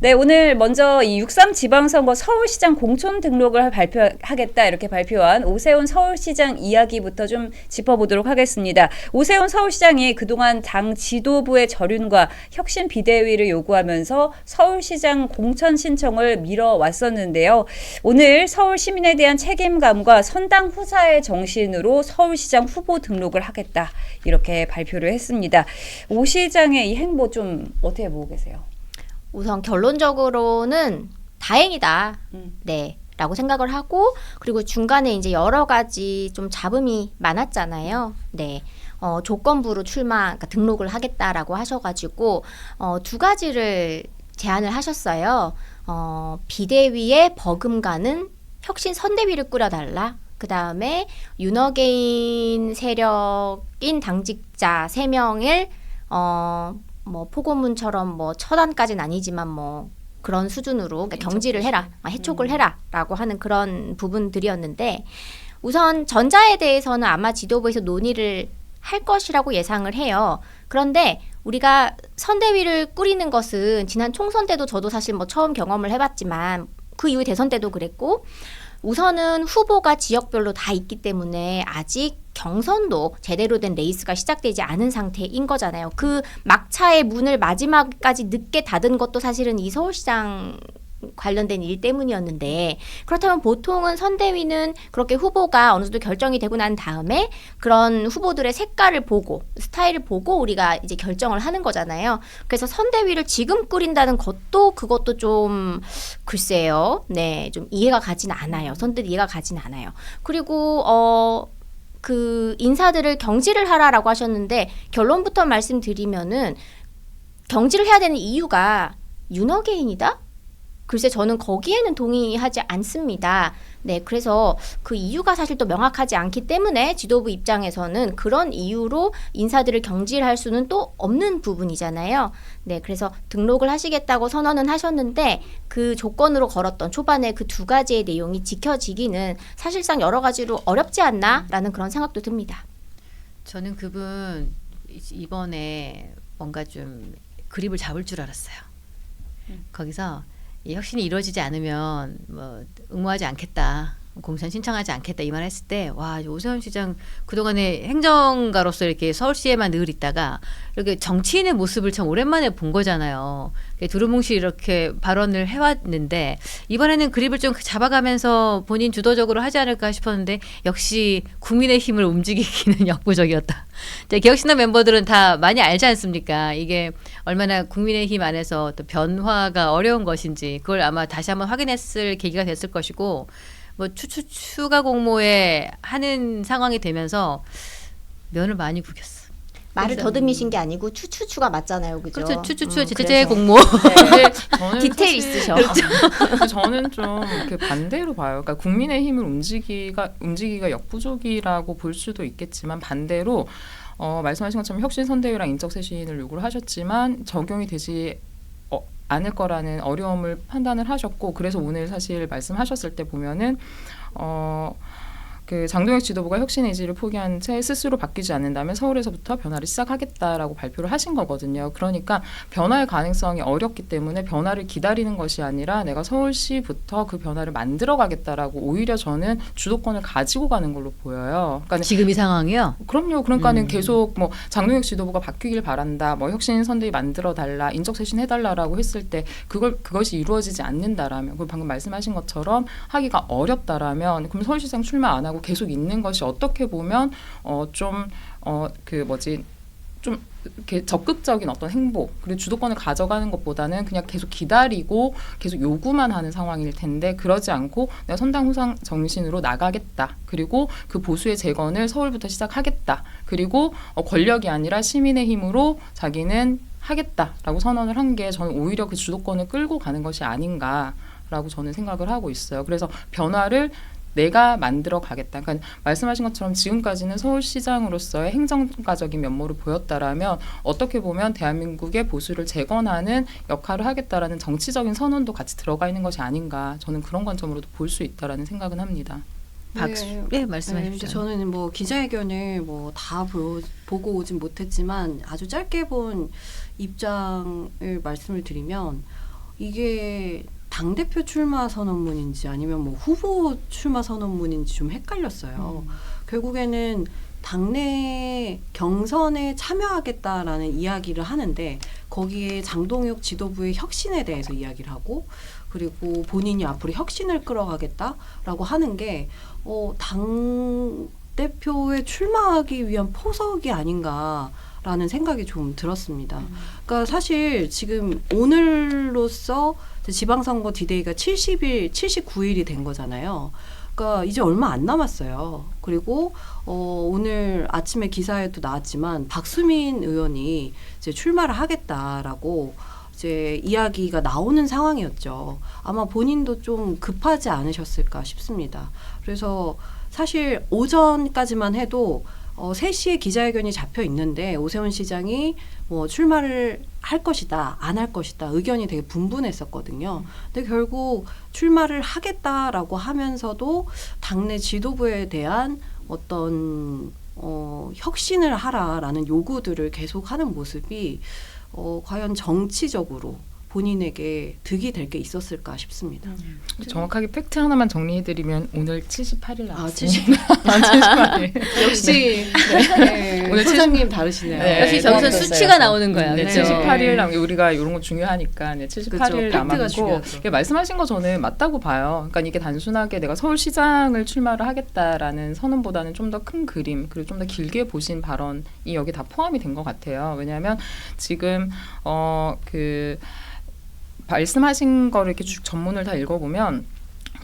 네, 오늘 먼저 이 6.3 지방선거 서울시장 공천 등록을 발표하겠다 이렇게 발표한 오세훈 서울시장 이야기부터 좀 짚어보도록 하겠습니다. 오세훈 서울시장이 그동안 당 지도부의 절윤과 혁신 비대위를 요구하면서 서울시장 공천 신청을 미뤄왔었는데요. 오늘 서울 시민에 대한 책임감과 선당 후사의 정신으로 서울시장 후보 등록을 하겠다 이렇게 발표를 했습니다. 오 시장의 이 행보 좀 어떻게 보고 계세요? 우선 결론적으로는 다행이다. 네. 라고 생각을 하고, 그리고 중간에 이제 여러 가지 좀 잡음이 많았잖아요. 네. 조건부로 그러니까 등록을 하겠다라고 하셔가지고, 두 가지를 제안을 하셨어요. 비대위에 버금가는 혁신 선대위를 꾸려달라. 그 다음에 윤어게인 세력인 당직자 3명을, 뭐 포고문처럼 뭐 처단까지는 아니지만 뭐 그런 수준으로 그러니까 경질을 해라, 해촉을 해라라고 하는 그런 부분들이었는데, 우선 전자에 대해서는 아마 지도부에서 논의를 할 것이라고 예상을 해요. 그런데 우리가 선대위를 꾸리는 것은 지난 총선 때도 저도 사실 뭐 처음 경험을 해봤지만 그 이후 대선 때도 그랬고, 우선은 후보가 지역별로 다 있기 때문에 아직 경선도 제대로 된 레이스가 시작되지 않은 상태인 거잖아요. 그 막차의 문을 마지막까지 늦게 닫은 것도 사실은 이 서울시장 관련된 일 때문이었는데, 그렇다면 보통은 선대위는 그렇게 후보가 어느 정도 결정이 되고 난 다음에 그런 후보들의 색깔을 보고 스타일을 보고 우리가 이제 결정을 하는 거잖아요. 그래서 선대위를 지금 꾸린다는 그것도 좀 글쎄요. 네, 좀 이해가 가진 않아요. 선뜻 이해가 가진 않아요. 그리고 그 인사들을 경질을 하라라고 하셨는데, 결론부터 말씀드리면은 경질을 해야 되는 이유가 윤어게인이다? 글쎄 저는 거기에는 동의하지 않습니다. 네, 그래서 그 이유가 사실 또 명확하지 않기 때문에 지도부 입장에서는 그런 이유로 인사들을 경질할 수는 또 없는 부분이잖아요. 네, 그래서 등록을 하시겠다고 선언은 하셨는데 그 조건으로 걸었던 초반에 그 두 가지의 내용이 지켜지기는 사실상 여러 가지로 어렵지 않나라는 그런 생각도 듭니다. 저는 그분 이번에 뭔가 좀 그립을 잡을 줄 알았어요. 거기서 이 혁신이 이루어지지 않으면 뭐 응모하지 않겠다, 공천 신청하지 않겠다 이 말 했을 때, 와, 오세훈 시장 그동안에 행정가로서 이렇게 서울시에만 늘 있다가 이렇게 정치인의 모습을 참 오랜만에 본 거잖아요. 두루뭉실 이렇게 발언을 해왔는데 이번에는 그립을 좀 잡아가면서 본인 주도적으로 하지 않을까 싶었는데 역시 국민의힘을 움직이기는 역부족이었다. 개혁신당 멤버들은 다 많이 알지 않습니까? 이게 얼마나 국민의힘 안에서 또 변화가 어려운 것인지 그걸 아마 다시 한번 확인했을 계기가 됐을 것이고, 뭐 추가 공모에 하는 상황이 되면서 면을 많이 구겼어. 말을 더듬이신 게 아니고 추추추가 맞잖아요, 그죠? 그렇죠. 추추추 제재 공모. 네, 저는 디테일 있으셔. 저는 좀 이렇게 반대로 봐요. 그러니까 국민의힘을 움직이기가 역부족이라고 볼 수도 있겠지만, 반대로 말씀하신 것처럼 혁신선대위랑 인적쇄신을 요구를 하셨지만 적용이 되지 않을 거라는 어려움을 판단을 하셨고, 그래서 오늘 사실 말씀하셨을 때 보면은 그 장동혁 지도부가 혁신 의지를 포기한 채 스스로 바뀌지 않는다면 서울에서부터 변화를 시작하겠다라고 발표를 하신 거거든요. 그러니까 변화의 가능성이 어렵기 때문에 변화를 기다리는 것이 아니라 내가 서울시부터 그 변화를 만들어가겠다라고 오히려 저는 주도권을 가지고 가는 걸로 보여요. 그러니까 지금 이 상황이요? 그럼요. 그러니까는 계속 뭐 장동혁 지도부가 바뀌길 바란다, 뭐 혁신 선대위 만들어 달라, 인적쇄신 해달라라고 했을 때 그것이 이루어지지 않는다라면, 그리고 방금 말씀하신 것처럼 하기가 어렵다라면, 그럼 서울시장 출마 안 하고 계속 있는 것이 어떻게 보면 좀 이렇게 적극적인 어떤 행보, 그리고 주도권을 가져가는 것보다는 그냥 계속 기다리고 계속 요구만 하는 상황일 텐데, 그러지 않고 내가 선당 후상 정신으로 나가겠다, 그리고 그 보수의 재건을 서울부터 시작하겠다, 그리고 권력이 아니라 시민의 힘으로 자기는 하겠다라고 선언을 한 게 저는 오히려 그 주도권을 끌고 가는 것이 아닌가라고 저는 생각을 하고 있어요. 그래서 변화를 내가 만들어 가겠다. 그러니까 말씀하신 것처럼 지금까지는 서울시장으로서의 행정가적인 면모를 보였다라면 어떻게 보면 대한민국의 보수를 재건하는 역할을 하겠다라는 정치적인 선언도 같이 들어가 있는 것이 아닌가, 저는 그런 관점으로도 볼 수 있다라는 생각은 합니다. 네, 말씀해 주시죠. 저는 뭐 기자회견을 뭐 다 보고 오진 못했지만 아주 짧게 본 입장을 말씀을 드리면, 이게 당대표 출마 선언문인지 아니면 뭐 후보 출마 선언문인지 좀 헷갈렸어요. 결국에는 당내 경선에 참여하겠다라는 이야기를 하는데 거기에 장동혁 지도부의 혁신에 대해서 이야기를 하고 그리고 본인이 앞으로 혁신을 끌어가겠다라고 하는 게 당 대표에 출마하기 위한 포석이 아닌가라는 생각이 좀 들었습니다. 그러니까 사실 지금 오늘로써 지방선거 디데이가 79일이 된 거잖아요. 그러니까 이제 얼마 안 남았어요. 그리고 오늘 아침에 기사에도 나왔지만 박수민 의원이 이제 출마를 하겠다라고 이제 이야기가 나오는 상황이었죠. 아마 본인도 좀 급하지 않으셨을까 싶습니다. 그래서 사실 오전까지만 해도 3시에 기자회견이 잡혀 있는데 오세훈 시장이 뭐 출마를 할 것이다, 안 할 것이다 의견이 되게 분분했었거든요. 근데 결국 출마를 하겠다라고 하면서도 당내 지도부에 대한 어떤 혁신을 하라라는 요구들을 계속하는 모습이 과연 정치적으로 본인에게 득이 될 게 있었을까 싶습니다. 정확하게 팩트 하나만 정리해드리면 오늘 78일 아, 남았습니다. 78일. 역시 네. 오늘 소장님 다르시네요. 네. 역시 저기서 수치가 나오는 거야. 네, 그렇죠? 78일 남 우리가 이런 거 중요하니까 78일 그쵸, 팩트가 남았고 중요하죠. 이게 말씀하신 거 저는 맞다고 봐요. 그러니까 이게 단순하게 내가 서울시장을 출마를 하겠다라는 선언보다는 좀 더 큰 그림 그리고 좀 더 길게 보신 발언이 여기 다 포함이 된 것 같아요. 왜냐하면 지금 말씀하신 거를 이렇게 쭉 전문을 다 읽어보면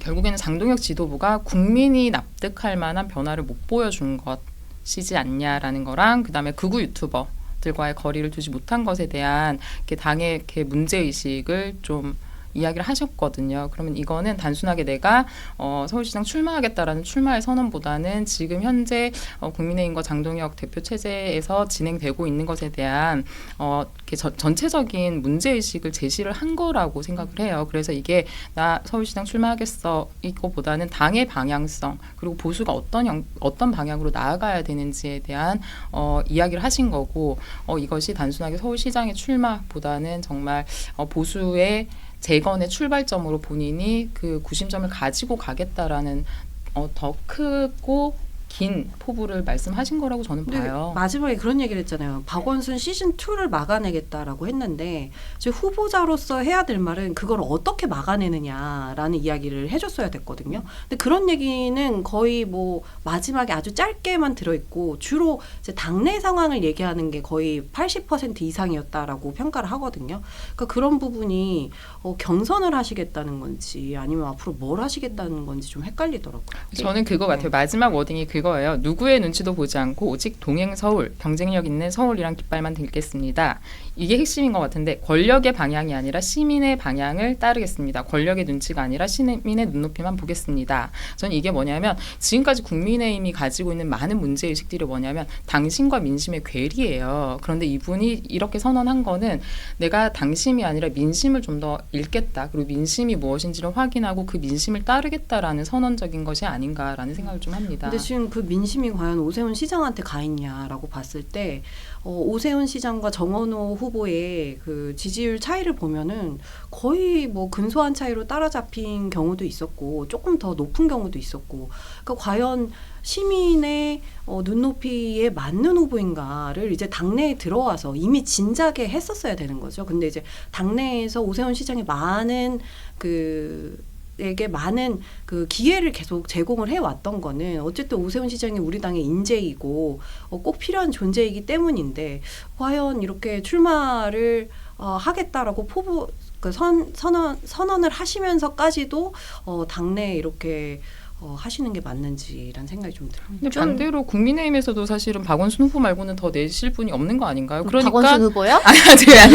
결국에는 장동혁 지도부가 국민이 납득할 만한 변화를 못 보여준 것이지 않냐라는 거랑 그다음에 극우 유튜버들과의 거리를 두지 못한 것에 대한 이렇게 당의 이렇게 문제의식을 좀 이야기를 하셨거든요. 그러면 이거는 단순하게 내가 서울시장 출마하겠다라는 출마의 선언보다는 지금 현재 국민의힘과 장동혁 대표 체제에서 진행되고 있는 것에 대한 이렇게 전체적인 문제의식을 제시를 한 거라고 생각을 해요. 그래서 이게 나 서울시장 출마하겠어 이거보다는 당의 방향성 그리고 보수가 어떤 방향으로 나아가야 되는지에 대한 이야기를 하신 거고 이것이 단순하게 서울시장의 출마보다는 정말 보수의 재건의 출발점으로 본인이 그 구심점을 가지고 가겠다라는 더 크고 긴 포부를 말씀하신 거라고 저는 봐요. 마지막에 그런 얘기를 했잖아요. 박원순 시즌2를 막아내겠다라고 했는데 이제 후보자로서 해야 될 말은 그걸 어떻게 막아내느냐라는 이야기를 해줬어야 됐거든요. 근데 그런 얘기는 거의 뭐 마지막에 아주 짧게만 들어있고 주로 이제 당내 상황을 얘기하는 게 거의 80% 이상이었다라고 평가를 하거든요. 그러니까 그런 부분이 경선을 하시겠다는 건지 아니면 앞으로 뭘 하시겠다는 건지 좀 헷갈리더라고요. 저는 그거 같아요. 마지막 워딩이 그거예요. 누구의 눈치도 보지 않고 오직 동행 서울, 경쟁력 있는 서울이란 깃발만 들겠습니다. 이게 핵심인 것 같은데 권력의 방향이 아니라 시민의 방향을 따르겠습니다. 권력의 눈치가 아니라 시민의 눈높이만 보겠습니다. 저는 이게 뭐냐면 지금까지 국민의힘이 가지고 있는 많은 문제의식들이 뭐냐면 당신과 민심의 괴리예요. 그런데 이분이 이렇게 선언한 거는 내가 당심이 아니라 민심을 좀 더 읽겠다. 그리고 민심이 무엇인지를 확인하고 그 민심을 따르겠다라는 선언적인 것이 아닌가라는 생각을 좀 합니다. 근데 지금 그 민심이 과연 오세훈 시장한테 가 있냐라고 봤을 때 오세훈 시장과 정원호 후보의 그 지지율 차이를 보면은 거의 뭐 근소한 차이로 따라잡힌 경우도 있었고 조금 더 높은 경우도 있었고 그러니까 과연 시민의 눈높이에 맞는 후보인가를 이제 당내에 들어와서 이미 진작에 했었어야 되는 거죠. 근데 이제 당내에서 오세훈 시장이 많은 에게 많은 그 기회를 계속 제공을 해왔던 거는 어쨌든 오세훈 시장이 우리 당의 인재이고 꼭 필요한 존재이기 때문인데 과연 이렇게 출마를 하겠다라고 선언을 하시면서까지도 당내에 이렇게 하시는 게 맞는지라는 생각이 좀 들어요. 근데 반대로 국민의힘에서도 사실은 박원순 후보 말고는 더 내실 분이 없는 거 아닌가요? 그러니까 박원순 후보요? 아니야 제가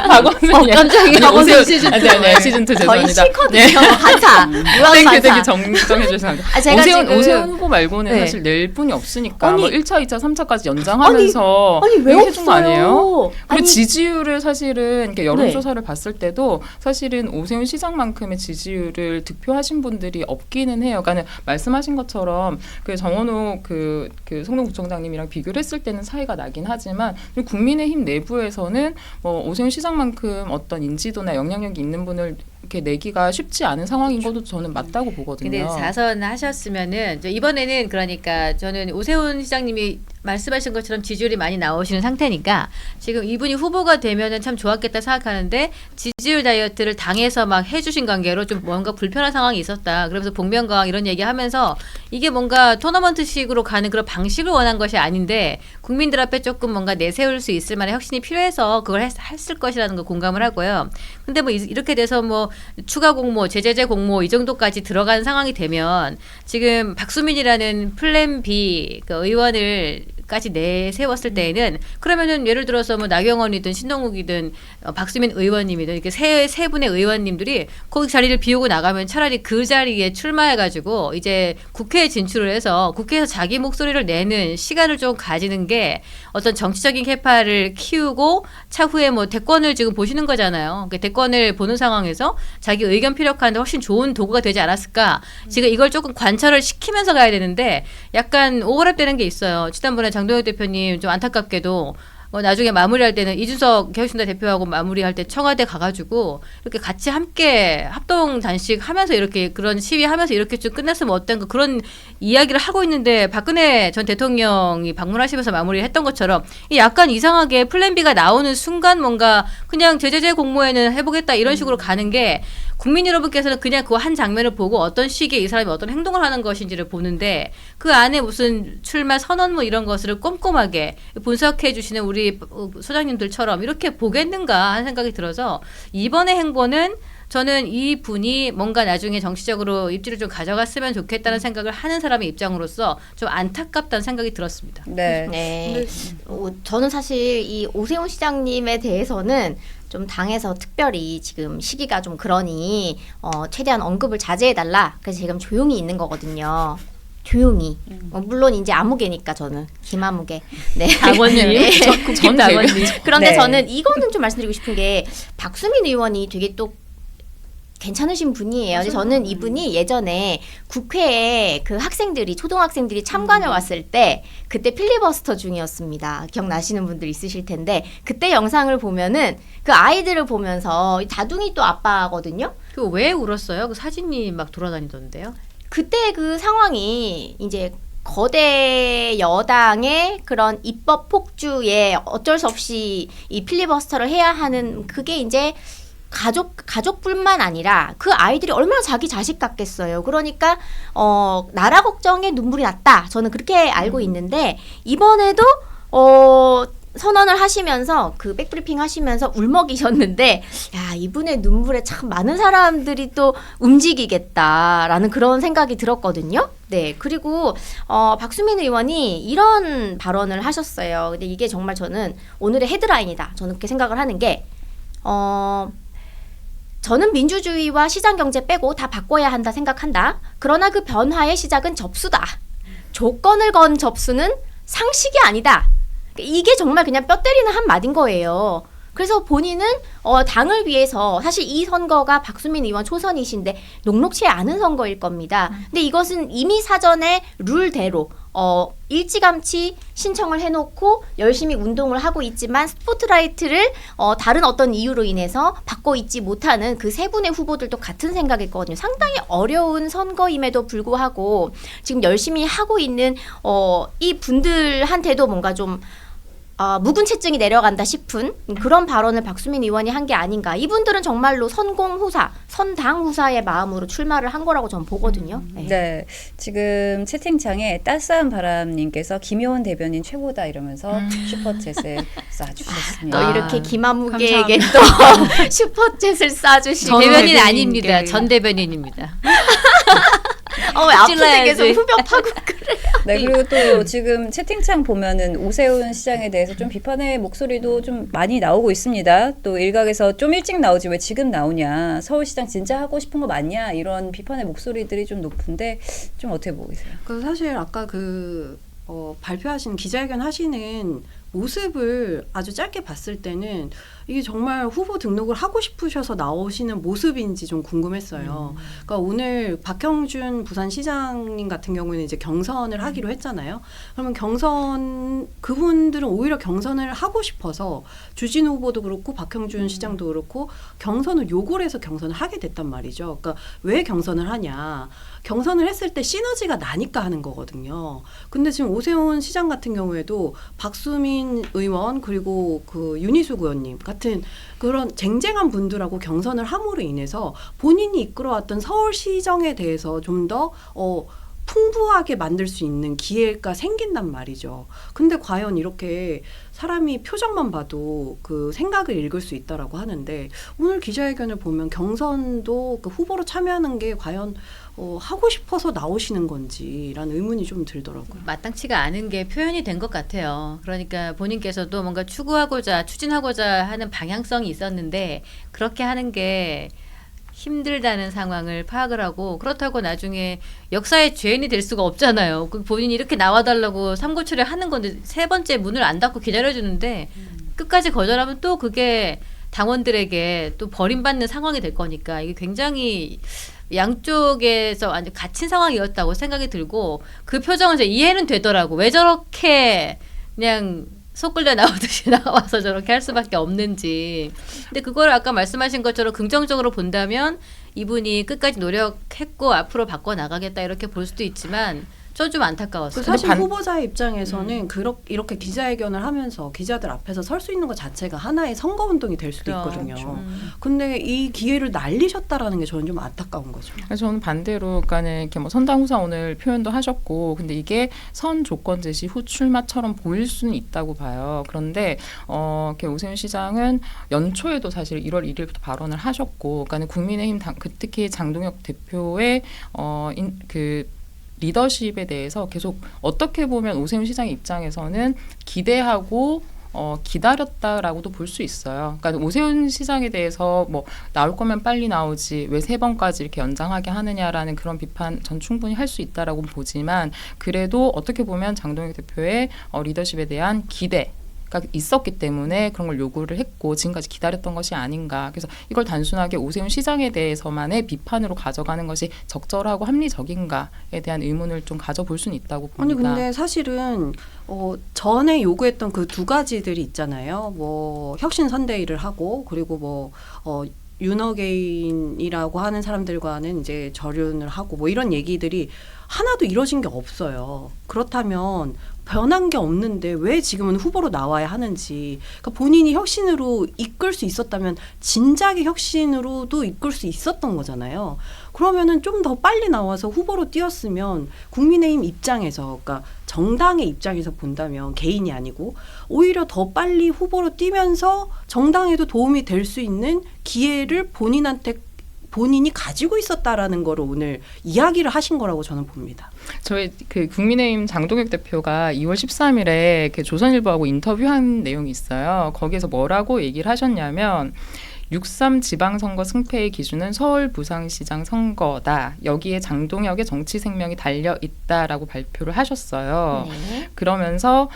박원순 깜짝이야. 박원순 시즌 2. 시즌 2 거의 죄송합니다. 싫거든요. 한사. 무한 땡큐 한사. 정정해 주셔서 제가 오세훈 후보 말고는 네. 사실 낼 분이 없으니까 아니, 뭐 1차, 2차, 3차까지 연장하면서 아니 왜 해준 거 아니에요? 없어요? 그리고 지지율을 사실은 이렇게 여론조사를 네. 봤을 때도 사실은 오세훈 시장만큼의 지지율을 득표하신 분들이 없긴 같기는 해요. 그러니까 말씀하신 것처럼 그 정원호 그 성동구청장님이랑 비교를 했을 때는 차이가 나긴 하지만 국민의힘 내부에서는 뭐 오세훈 시장만큼 어떤 인지도나 영향력이 있는 분을 이렇게 내기가 쉽지 않은 상황인 것도 저는 맞다고 보거든요. 근데 4선 하셨으면은 이번에는 그러니까 저는 오세훈 시장님이 말씀하신 것처럼 지지율이 많이 나오시는 상태니까 지금 이분이 후보가 되면은 참 좋았겠다 생각하는데 지지율 다이어트를 당에서 막 해주신 관계로 좀 뭔가 불편한 상황이 있었다. 그러면서 복면가왕 이런 얘기하면서 이게 뭔가 토너먼트식으로 가는 그런 방식을 원한 것이 아닌데 국민들 앞에 조금 뭔가 내세울 수 있을 만한 혁신이 필요해서 그걸 했을 것이라는 거 공감을 하고요. 근데 뭐 이렇게 돼서 뭐 추가 공모, 제재제 공모 이 정도까지 들어간 상황이 되면 지금 박수민이라는 플랜 B 그 의원을 까지 내세웠을 때에는 그러면은 예를 들어서 뭐 나경원이든 신동욱이든 박수민 의원님이든 이렇게 세 분의 의원님들이 거기 자리를 비우고 나가면 차라리 그 자리에 출마해가지고 이제 국회에 진출을 해서 국회에서 자기 목소리를 내는 시간을 좀 가지는 게 어떤 정치적인 캐파를 키우고 차후에 뭐 대권을 지금 보시는 거잖아요. 그 대권을 보는 상황에서 자기 의견 피력하는데 훨씬 좋은 도구가 되지 않았을까. 지금 이걸 조금 관철을 시키면서 가야 되는데 약간 오버랩되는 게 있어요. 지난번에 장동혁 대표님 좀 안타깝게도 나중에 마무리할 때는 이준석 개혁신당 대표하고 마무리할 때 청와대 가가지고 이렇게 같이 함께 합동 단식하면서 이렇게 그런 시위하면서 이렇게 좀 끝났으면 어떤가 그런 이야기를 하고 있는데 박근혜 전 대통령이 방문하시면서 마무리했던 것처럼 약간 이상하게 플랜 B가 나오는 순간 뭔가 그냥 제재제 공모에는 해보겠다 이런 식으로 가는 게 국민 여러분께서는 그냥 그 한 장면을 보고 어떤 시기에 이 사람이 어떤 행동을 하는 것인지를 보는데 그 안에 무슨 출마 선언 뭐 이런 것을 꼼꼼하게 분석해 주시는 우리 소장님들처럼 이렇게 보겠는가 하는 생각이 들어서 이번의 행보는 저는 이 분이 뭔가 나중에 정치적으로 입지를 좀 가져갔으면 좋겠다는 생각을 하는 사람의 입장으로서 좀 안타깝다는 생각이 들었습니다. 네. 네. 저는 사실 이 오세훈 시장님에 대해서는 좀 당에서 특별히 지금 시기가 좀 그러니 최대한 언급을 자제해달라. 그래서 지금 조용히 있는 거거든요. 조용히. 물론 이제 아무개니까 저는 김아무개. 네. 당원님, 네. 전 당원님. 그런데 네. 저는 이거는 좀 말씀드리고 싶은 게 박수민 의원이 되게 또 괜찮으신 분이에요. 근데 저는 이분이 예전에 국회에 그 학생들이 초등학생들이 참관을 왔을 때 그때 필리버스터 중이었습니다. 기억나시는 분들 있으실 텐데 그때 영상을 보면은 그 아이들을 보면서 다둥이 또 아빠거든요. 그 왜 울었어요? 그 사진이 막 돌아다니던데요. 그때 그 상황이 이제 거대 여당의 그런 입법 폭주에 어쩔 수 없이 이 필리버스터를 해야 하는 그게 이제 가족뿐만 아니라 그 아이들이 얼마나 자기 자식 같겠어요. 그러니까 나라 걱정에 눈물이 났다. 저는 그렇게 알고 있는데 이번에도 선언을 하시면서 그 백브리핑 하시면서 울먹이셨는데 야 이분의 눈물에 참 많은 사람들이 또 움직이겠다라는 그런 생각이 들었거든요. 네 그리고 박수민 의원이 이런 발언을 하셨어요. 근데 이게 정말 저는 오늘의 헤드라인이다. 저는 그렇게 생각을 하는 게 저는 민주주의와 시장경제 빼고 다 바꿔야 한다 생각한다. 그러나 그 변화의 시작은 접수다. 조건을 건 접수는 상식이 아니다. 이게 정말 그냥 뼈 때리는 한마디인 거예요. 그래서 본인은 당을 위해서 사실 이 선거가 박수민 의원 초선이신데 녹록치 않은 선거일 겁니다. 근데 이것은 이미 사전에 룰대로 일찌감치 신청을 해놓고 열심히 운동을 하고 있지만 스포트라이트를 다른 어떤 이유로 인해서 받고 있지 못하는 그 세 분의 후보들도 같은 생각일 거거든요. 상당히 어려운 선거임에도 불구하고 지금 열심히 하고 있는 이 분들한테도 뭔가 좀 묵은 채증이 내려간다 싶은 그런 발언을 박수민 의원이 한 게 아닌가. 이분들은 정말로 선공후사, 선당후사의 마음으로 출마를 한 거라고 저는 보거든요. 네. 네, 지금 채팅창에 따스한 바람님께서 김효원 대변인 최고다 이러면서 슈퍼챗을 쏴주셨습니다. 또 이렇게 김아무개에게 또 슈퍼챗을 쏴주시고 대변인 아닙니다. 전 대변인입니다. 왜 앞으로 찔러야지. 계속 후벼파고 그래요. 네, 그리고 또 지금 채팅창 보면은 오세훈 시장에 대해서 좀 비판의 목소리도 좀 많이 나오고 있습니다. 또 일각에서 좀 일찍 나오지 왜 지금 나오냐, 서울시장 진짜 하고 싶은 거 맞냐, 이런 비판의 목소리들이 좀 높은데 좀 어떻게 보고 계세요? 사실 아까 발표하신 기자회견 하시는 모습을 아주 짧게 봤을 때는 이게 정말 후보 등록을 하고 싶으셔서 나오시는 모습인지 좀 궁금했어요. 그러니까 오늘 박형준 부산시장님 같은 경우는 이제 경선을 하기로 했잖아요. 그러면 그분들은 오히려 경선을 하고 싶어서 주진우 후보도 그렇고 박형준 시장도 그렇고 경선을 요구를 해서 경선을 하게 됐단 말이죠. 그러니까 왜 경선을 하냐. 경선을 했을 때 시너지가 나니까 하는 거거든요. 근데 지금 오세훈 시장 같은 경우에도 박수민 의원 그리고 그 윤희숙 의원님 같은 그런 쟁쟁한 분들하고 경선을 함으로 인해서 본인이 이끌어왔던 서울시정에 대해서 좀 더 풍부하게 만들 수 있는 기회가 생긴단 말이죠. 근데 과연 이렇게 사람이 표정만 봐도 그 생각을 읽을 수 있다라고 하는데 오늘 기자회견을 보면 경선도 그 후보로 참여하는 게 과연 하고 싶어서 나오시는 건지라는 의문이 좀 들더라고요. 마땅치가 않은 게 표현이 된 것 같아요. 그러니까 본인께서도 뭔가 추진하고자 하는 방향성이 있었는데 그렇게 하는 게 힘들다는 상황을 파악을 하고 그렇다고 나중에 역사의 죄인이 될 수가 없잖아요. 본인이 이렇게 나와달라고 삼고초려 하는 건데 세 번째 문을 안 닫고 기다려주는데 끝까지 거절하면 또 그게 당원들에게 또 버림받는 상황이 될 거니까 이게 굉장히 양쪽에서 완전 갇힌 상황이었다고 생각이 들고 그 표정은 이해는 되더라고. 왜 저렇게 그냥 속 끌려 나오듯이 나와서 저렇게 할 수밖에 없는지. 근데 그걸 아까 말씀하신 것처럼 긍정적으로 본다면 이분이 끝까지 노력했고 앞으로 바꿔나가겠다 이렇게 볼 수도 있지만 저 좀 안타까웠어요. 사실 후보자의 입장에서는 이렇게 기자회견을 하면서 기자들 앞에서 설 수 있는 것 자체가 하나의 선거운동이 될 수도 있거든요. 근데 이 기회를 날리셨다라는 게 저는 좀 안타까운 거죠. 저는 반대로, 그러니까는 이렇게 뭐 선당 후사 오늘 표현도 하셨고, 근데 이게 선 조건 제시 후 출마처럼 보일 수는 있다고 봐요. 그런데 이렇게 오세훈 시장은 연초에도 사실 1월 1일부터 발언을 하셨고, 그러니까는 국민의힘 특히 장동혁 대표의 그 리더십에 대해서 계속 어떻게 보면 오세훈 시장의 입장에서는 기대하고 기다렸다라고도 볼 수 있어요. 그러니까 오세훈 시장에 대해서 뭐 나올 거면 빨리 나오지 왜 3번까지 이렇게 연장하게 하느냐라는 그런 비판 전 충분히 할 수 있다라고 보지만 그래도 어떻게 보면 장동혁 대표의 리더십에 대한 기대 가 있었기 때문에 그런 걸 요구를 했고 지금까지 기다렸던 것이 아닌가. 그래서 이걸 단순하게 오세훈 시장에 대해서만의 비판으로 가져가는 것이 적절하고 합리적인가에 대한 의문을 좀 가져볼 수는 있다고 봅니다. 아니 근데 사실은 전에 요구했던 그 두 가지들이 있잖아요. 뭐 혁신 선대위를 하고 그리고 뭐 윤어게인이라고 하는 사람들과는 이제 절연을 하고 뭐 이런 얘기들이 하나도 이루어진 게 없어요. 그렇다면 변한 게 없는데 왜 지금은 후보로 나와야 하는지. 그러니까 본인이 혁신으로 이끌 수 있었다면 진작에 혁신으로도 이끌 수 있었던 거잖아요. 그러면은 좀 더 빨리 나와서 후보로 뛰었으면 국민의힘 입장에서, 그러니까 정당의 입장에서 본다면 개인이 아니고 오히려 더 빨리 후보로 뛰면서 정당에도 도움이 될 수 있는 기회를 본인이 가지고 있었다라는 거를 오늘 이야기를 하신 거라고 저는 봅니다. 저희 그 국민의힘 장동혁 대표가 2월 13일에 그 조선일보하고 인터뷰한 내용이 있어요. 거기에서 뭐라고 얘기를 하셨냐면 6.3 지방선거 승패의 기준은 서울 부산시장 선거다. 여기에 장동혁의 정치 생명이 달려있다라고 발표를 하셨어요. 네. 그러면서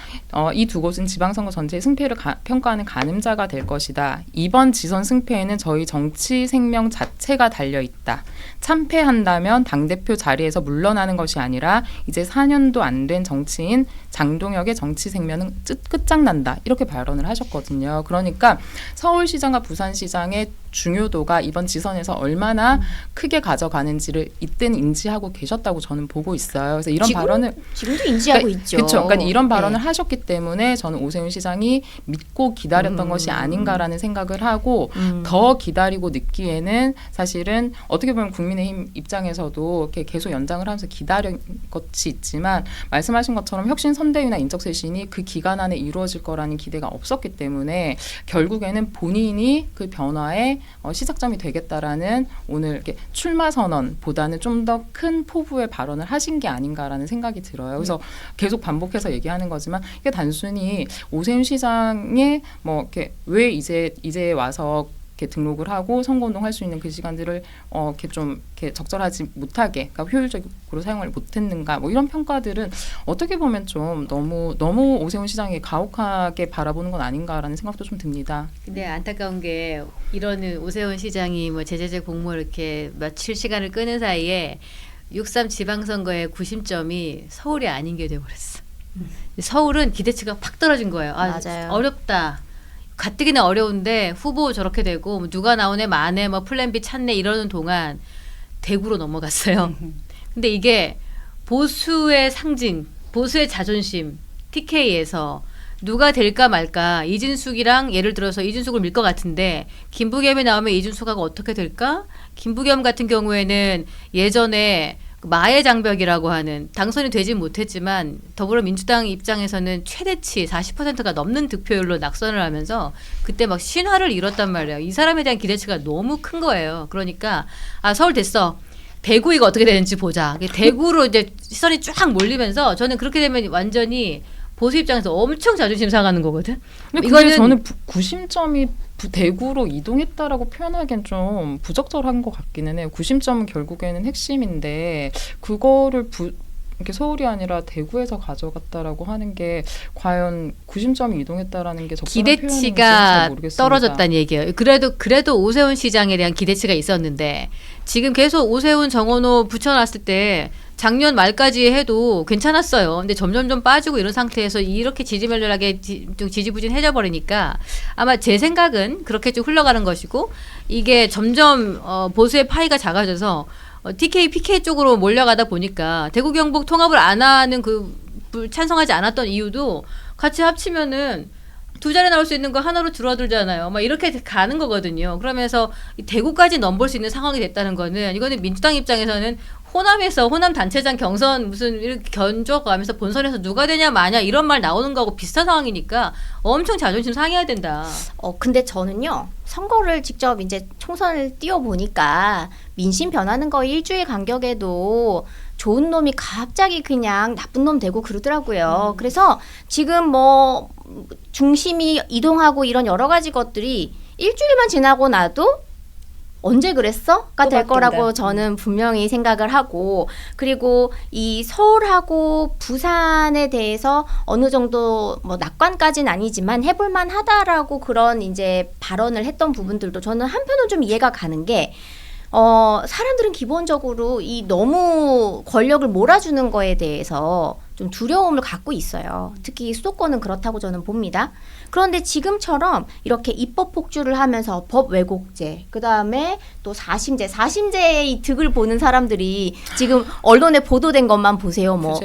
이 두 곳은 지방선거 전체의 승패를 평가하는 가늠자가 될 것이다. 이번 지선 승패에는 저희 정치 생명 자체가 달려있다. 참패한다면 당대표 자리에서 물러나는 것이 아니라 이제 4년도 안 된 정치인 장동혁의 정치 생명은 끝장난다. 이렇게 발언을 하셨거든요. 그러니까 서울시장과 부산시장의 중요도가 이번 지선에서 얼마나 크게 가져가는지를 이때는 인지하고 계셨다고 저는 보고 있어요. 그래서 이런 발언을 지금도 인지하고 있죠. 그렇죠. 그러니까 이런 발언을 하셨기 때문에 저는 오세훈 시장이 믿고 기다렸던 것이 아닌가라는 생각을 하고 더 기다리고 늦기에는 사실은 어떻게 보면 국민의힘 입장에서도 이렇게 계속 연장을 하면서 기다린 것이 있지만 말씀하신 것처럼 혁신 선대위나 인적 쇄신이 그 기간 안에 이루어질 거라는 기대가 없었기 때문에 결국에는 본인이 그 변화에 시작점이 되겠다라는 오늘 이렇게 출마 선언보다는 좀 더 큰 포부의 발언을 하신 게 아닌가라는 생각이 들어요. 그래서 계속 반복해서 얘기하는 거지만 이게 단순히 오세훈 시장의 뭐 이렇게 왜 이제 와서 이렇게 등록을 하고 선거운동 할 수 있는 그 시간들을 이렇게 좀 이렇게 적절하지 못하게, 그러니까 효율적으로 사용을 못했는가, 뭐 이런 평가들은 어떻게 보면 좀 너무 오세훈 시장이 가혹하게 바라보는 건 아닌가라는 생각도 좀 듭니다. 근데 안타까운 게 이런 오세훈 시장이 뭐 제재제 공모 이렇게 며칠 시간을 끄는 사이에 6.3 지방선거의 구심점이 서울이 아닌 게 돼버렸어. 서울은 기대치가 팍 떨어진 거예요. 맞아요. 어렵다. 가뜩이나 어려운데 후보 저렇게 되고 뭐 누가 나오네 마네 뭐 플랜 B 찾네 이러는 동안 대구로 넘어갔어요. 근데 이게 보수의 상징, 보수의 자존심, TK에서 누가 될까 말까, 이진숙이랑 예를 들어서 이진숙을 밀 것 같은데 김부겸이 나오면 이진숙하고 어떻게 될까? 김부겸 같은 경우에는 예전에 마의 장벽이라고 하는, 당선이 되지 못했지만 더불어민주당 입장에서는 최대치 40%가 넘는 득표율로 낙선을 하면서 그때 막 신화를 이뤘단 말이에요. 이 사람에 대한 기대치가 너무 큰 거예요. 그러니까 서울 됐어. 대구 이거 어떻게 되는지 보자. 대구로 이제 시선이 쫙 몰리면서 저는 그렇게 되면 완전히 보수 입장에서 엄청 자존심 상하는 거거든. 근데 이거는 저는 구심점이 대구로 이동했다라고 표현하기엔 좀 부적절한 것 같기는 해요. 구심점은 결국에는 핵심인데 그거를 이렇게 서울이 아니라 대구에서 가져갔다라고 하는 게 과연 구심점이 이동했다라는 게 적절한 표현인지 잘 기대치가 모르겠습니다. 떨어졌다는 얘기예요. 그래도 오세훈 시장에 대한 기대치가 있었는데 지금 계속 오세훈 정원호 붙여놨을 때 작년 말까지 해도 괜찮았어요. 근데 점점 빠지고 이런 상태에서 이렇게 지지멸렬하게 좀 지지부진해져 버리니까 아마 제 생각은 그렇게 좀 흘러가는 것이고, 이게 점점 보수의 파이가 작아져서 TK, PK 쪽으로 몰려가다 보니까 대구 경북 통합을 안 하는 찬성하지 않았던 이유도 같이 합치면은 두 자리 나올 수 있는 거 하나로 줄어들잖아요. 막 이렇게 가는 거거든요. 그러면서 대구까지 넘볼 수 있는 상황이 됐다는 거는, 이거는 민주당 입장에서는 호남 단체장 경선 무슨 이렇게 견줘가면서 본선에서 누가 되냐 마냐 이런 말 나오는 거하고 비슷한 상황이니까 엄청 자존심 상해야 된다. 근데 저는요, 선거를 직접 이제 총선을 띄워보니까 민심 변하는 거 일주일 간격에도 좋은 놈이 갑자기 그냥 나쁜 놈 되고 그러더라고요. 그래서 지금 뭐 중심이 이동하고 이런 여러 가지 것들이 일주일만 지나고 나도 언제 그랬어?가 될 거라고 저는 분명히 생각을 하고, 그리고 이 서울하고 부산에 대해서 어느 정도 뭐 낙관까지는 아니지만 해볼만 하다라고 그런 이제 발언을 했던 부분들도 저는 한편으로 좀 이해가 가는 게, 사람들은 기본적으로 이 너무 권력을 몰아주는 거에 대해서 좀 두려움을 갖고 있어요. 특히 수도권은 그렇다고 저는 봅니다. 그런데 지금처럼 이렇게 입법 폭주를 하면서 법 왜곡죄, 그 다음에 또 사심제의 득을 보는 사람들이 지금 언론에 보도된 것만 보세요. 뭐,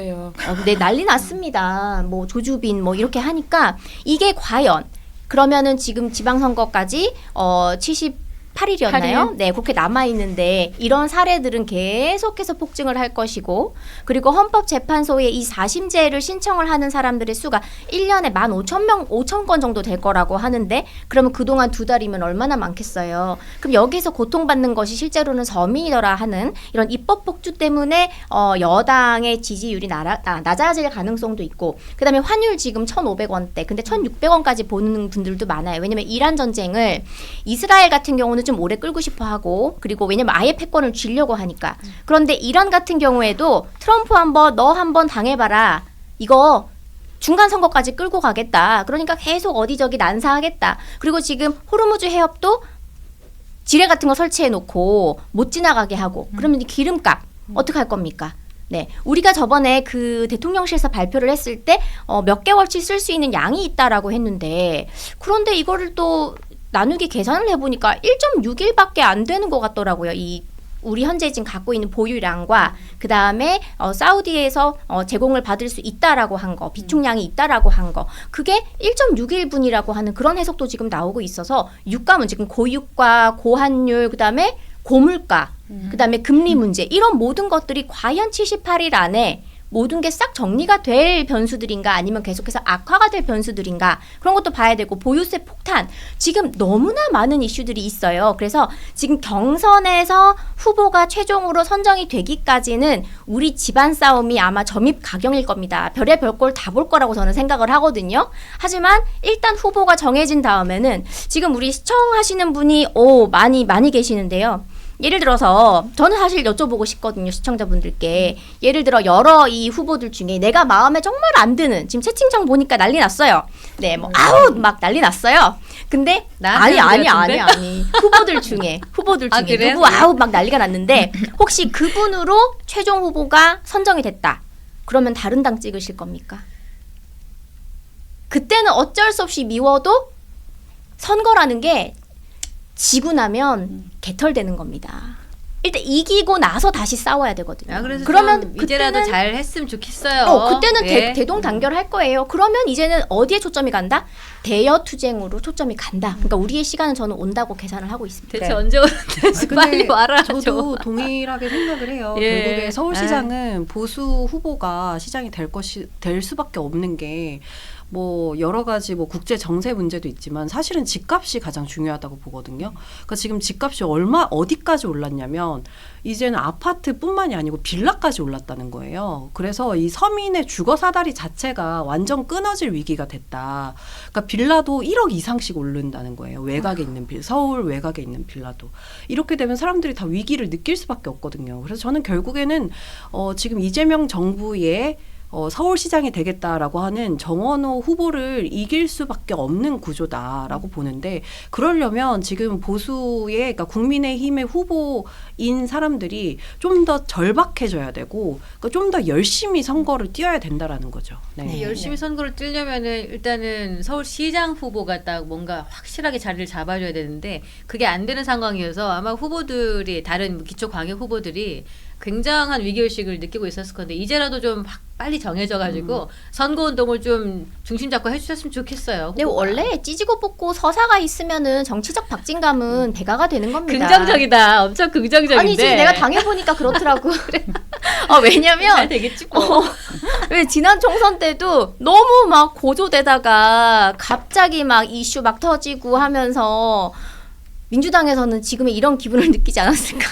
네, 난리 났습니다. 뭐 조주빈 뭐 이렇게 하니까 이게 과연 그러면은 지금 지방선거까지 78일이었나요? 네, 그렇게 남아있는데 이런 사례들은 계속해서 폭증을 할 것이고, 그리고 헌법재판소에 이 사심제를 신청을 하는 사람들의 수가 1년에 15,000건 정도 될 거라고 하는데, 그러면 그동안 2달이면 얼마나 많겠어요. 그럼 여기서 고통받는 것이 실제로는 서민이더라 하는 이런 입법 폭주 때문에 여당의 지지율이 낮아질 가능성도 있고, 그 다음에 환율 지금 1,500원대, 근데 1,600원까지 보는 분들도 많아요. 왜냐면 이란 전쟁을 이스라엘 같은 경우는 좀 오래 끌고 싶어 하고, 그리고 왜냐면 아예 패권을 쥐려고 하니까. 그런데 이란 같은 경우에도 트럼프 너 한번 당해봐라, 이거 중간 선거까지 끌고 가겠다. 그러니까 계속 어디저기 난사하겠다. 그리고 지금 호르무즈 해협도 지뢰 같은 거 설치해 놓고 못 지나가게 하고, 그러면 기름값 어떻게 할 겁니까? 네, 우리가 저번에 그 대통령실에서 발표를 했을 때 몇 개월치 쓸 수 있는 양이 있다라고 했는데, 그런데 이거를 또 나누기 계산을 해보니까 1.6일밖에 안 되는 것 같더라고요. 우리 현재 지금 갖고 있는 보유량과 그 다음에 사우디에서 제공을 받을 수 있다라고 한 거, 비축량이 있다라고 한 거, 그게 1.6일분이라고 하는 그런 해석도 지금 나오고 있어서, 유가는 지금 고유가, 고환율, 그 다음에 고물가, 그 다음에 금리 문제, 이런 모든 것들이 과연 78일 안에 모든 게 싹 정리가 될 변수들인가 아니면 계속해서 악화가 될 변수들인가 그런 것도 봐야 되고 보유세 폭탄 지금 너무나 많은 이슈들이 있어요. 그래서 지금 경선에서 후보가 최종으로 선정이 되기까지는 우리 집안 싸움이 아마 점입 가경일 겁니다. 별의 별꼴 다 볼 거라고 저는 생각을 하거든요. 하지만 일단 후보가 정해진 다음에는 지금 우리 시청하시는 분이 많이 계시는데요. 예를 들어서 저는 사실 여쭤보고 싶거든요. 시청자분들께. 예를 들어 여러 이 후보들 중에 내가 마음에 정말 안 드는 지금 채팅창 보니까 난리 났어요. 네, 뭐 아웃 막 난리 났어요. 근데 아니 후보들 중에 그래요? 누구 아웃 막 난리가 났는데 혹시 그분으로 최종 후보가 선정이 됐다. 그러면 다른 당 찍으실 겁니까? 그때는 어쩔 수 없이 미워도 선거라는 게 지고 나면 개털되는 겁니다. 일단 이기고 나서 다시 싸워야 되거든요. 그래서 그러면 이제라도 그때는- 잘 했으면 좋겠어요. 그때는 예. 대동단결할 거예요. 그러면 이제는 어디에 초점이 간다? 대여 투쟁으로 초점이 간다. 그러니까 우리의 시간은 저는 온다고 계산을 하고 있습니다. 대체 네. 언제 오는데 근데 빨리 와라. 저도 동일하게 생각을 해요. 예. 결국에 서울시장은 보수 후보가 시장이 될 수밖에 없는 게 뭐 여러 가지 뭐 국제 정세 문제도 있지만 사실은 집값이 가장 중요하다고 보거든요. 그러니까 지금 집값이 어디까지 올랐냐면 이제는 아파트뿐만이 아니고 빌라까지 올랐다는 거예요. 그래서 이 서민의 주거 사다리 자체가 완전 끊어질 위기가 됐다. 그러니까 빌라도 1억 이상씩 오른다는 거예요. 외곽에 있는 서울 외곽에 있는 빌라도. 이렇게 되면 사람들이 다 위기를 느낄 수밖에 없거든요. 그래서 저는 결국에는 지금 이재명 정부의 서울시장이 되겠다라고 하는 정원호 후보를 이길 수밖에 없는 구조다라고 보는데 그러려면 지금 보수의 그러니까 국민의힘의 후보인 사람들이 좀 더 절박해져야 되고 그러니까 좀 더 열심히 선거를 뛰어야 된다라는 거죠. 네. 열심히 선거를 뛰려면은 일단은 서울시장 후보가 딱 뭔가 확실하게 자리를 잡아줘야 되는데 그게 안 되는 상황이어서 아마 후보들이 다른 기초 광역 후보들이 굉장한 위기의식을 느끼고 있었을 건데 이제라도 좀 빨리 정해져가지고 선거운동을 좀 중심 잡고 해주셨으면 좋겠어요. 근데 후보가. 원래 찌지고 볶고 서사가 있으면은 정치적 박진감은 배가가 되는 겁니다. 긍정적이다. 엄청 긍정적인데. 아니 지금 내가 당해보니까 그렇더라고. 왜냐면 잘 되겠지 뭐. 왜 지난 총선 때도 너무 막 고조되다가 갑자기 막 이슈 막 터지고 하면서 민주당에서는 지금의 이런 기분을 느끼지 않았을까?